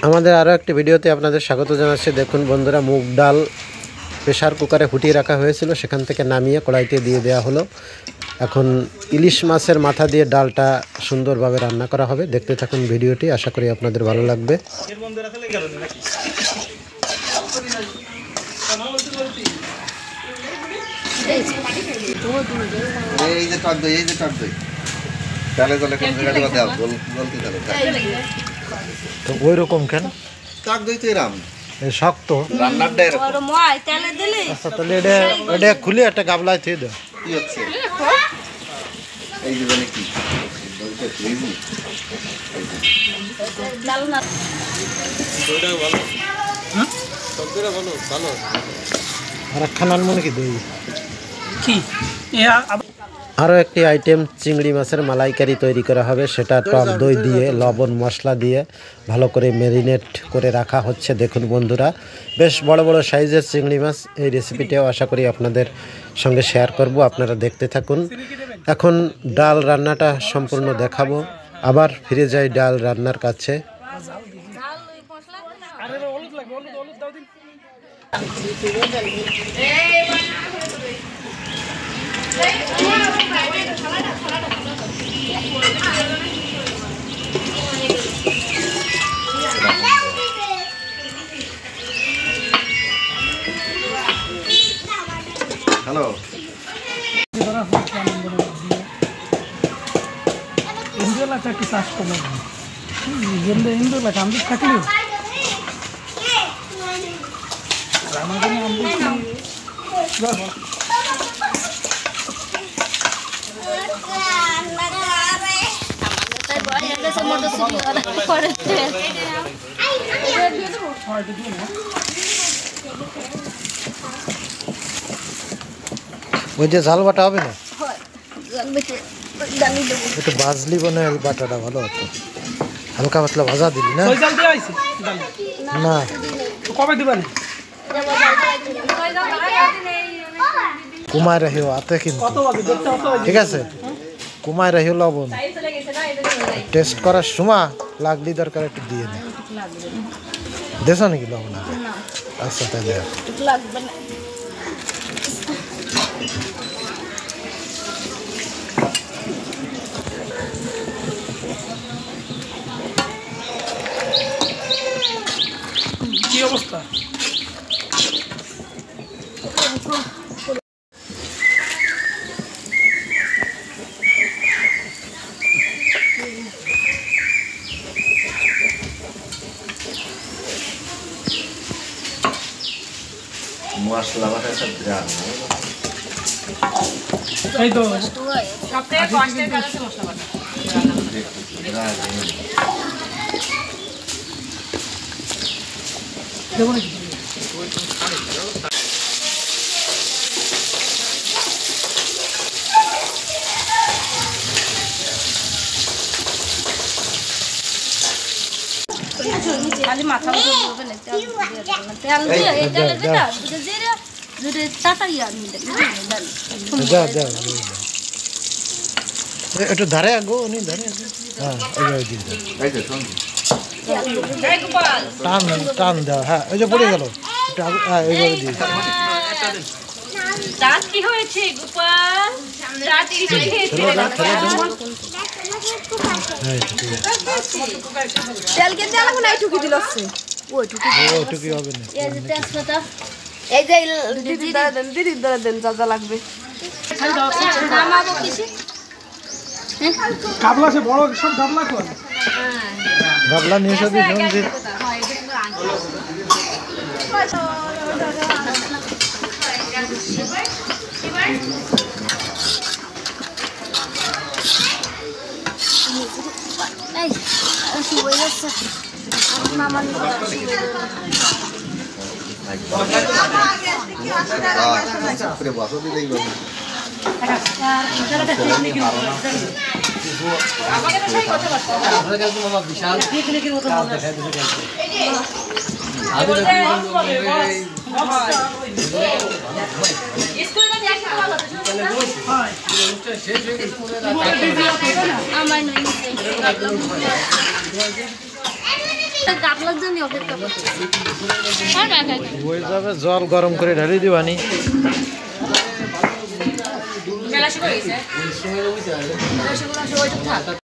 আমাদের আরও একটি ভিডিওতে আপনাদের স্বাগত জানাচ্ছি। দেখুন বন্ধুরা, মুগ ডাল প্রেসার কুকারে ফুটিয়ে রাখা হয়েছিল, সেখান থেকে নামিয়ে কড়াইতে দিয়ে দেওয়া হলো। এখন ইলিশ মাছের মাথা দিয়ে ডালটা সুন্দরভাবে রান্না করা হবে। দেখতে থাকুন ভিডিওটি, আশা করি আপনাদের ভালো লাগবে। তো ওই রকম কেন টক দই তো এরকম শক্ত রান্নাটা এরকম। আচ্ছা, তাহলে এটা খুলে একটা গাবলায় থুয়ে দাও। কি হচ্ছে এই যে মানে কি দইটা ক্রিমি দইটা ভালো দইটা ভালো ভালো। আর একখান মনে কি দই কি আরও একটি আইটেম চিংড়ি মাছের মালাইকারি তৈরি করা হবে। সেটা টক দই দিয়ে লবণ মশলা দিয়ে ভালো করে ম্যারিনেট করে রাখা হচ্ছে। দেখুন বন্ধুরা, বেশ বড় বড় সাইজের চিংড়ি মাছ। এই রেসিপিটাও আশা করি আপনাদের সঙ্গে শেয়ার করব, আপনারা দেখতে থাকুন। এখন ডাল রান্নাটা সম্পূর্ণ দেখাবো। আবার ফিরে যাই ডাল রান্নার কাছে। হ্যালো इंदोला की सास को गेंदे इंदोला का आमदी खटली रामागणी आमदी ওই যে ঝাল বাটা হবে না, একটু বাজলি বনে বাটাটা ভালো হতো। হালকা পাতলা ভাজা দিলি না? না, কবে দিবেন? কুমায় রাখিও আতে কিন্তু, ঠিক আছে? কুমায় রাখিও লবণ টেস্ট করার সময় লাগলি দরকার একটু দিয়ে নে। দেশ নাকি লবণ? আচ্ছা, তাই দেখ। কি অবস্থা? মশলা বাটা সব গ্রাম এই তো সবথেকে কষ্টের কাজ হচ্ছে মশলা বাটা। দেবো নাকি? খালি মাথা বলবে না, তেল দিয়ে এই তেলের যেটা জিরে জিরে তাড়াতাড়ি আমি যা যা একটু ধারে আগো, উনি ধারে আগো। হ্যাঁ, ওই দিন এই যে শুনুন টান টান দাও। হ্যাঁ, ওই যে পড়ে গেল। একটু হ্যাঁ, এইভাবে দিই। দাঁত কি হয়েছে গোপাল? দাঁত ইঁচড়ে খেয়েছে। তেল কেটে আলাদা নাই ঠুকি দিলছে ওইটুকু ওইটুকুই হবে না। এই যে তেজপাতা, এই যে দিদি দ্বারা দেন যা যা লাগবে নামাবো কিছু। গাবলা সে বড় সব গাবলা কর গাবলা নিয়ে এসে দিই শুনছি। এই শুয়ে যাচ্ছে নামান করে বসো দিলেই বলি বিশাল আমার গাবলার জন্য অপেক্ষা করতেছি আর না খাই হয়ে যাবে জল গরম করে ঢালি দিবানি বেলা শুরু হয়েছে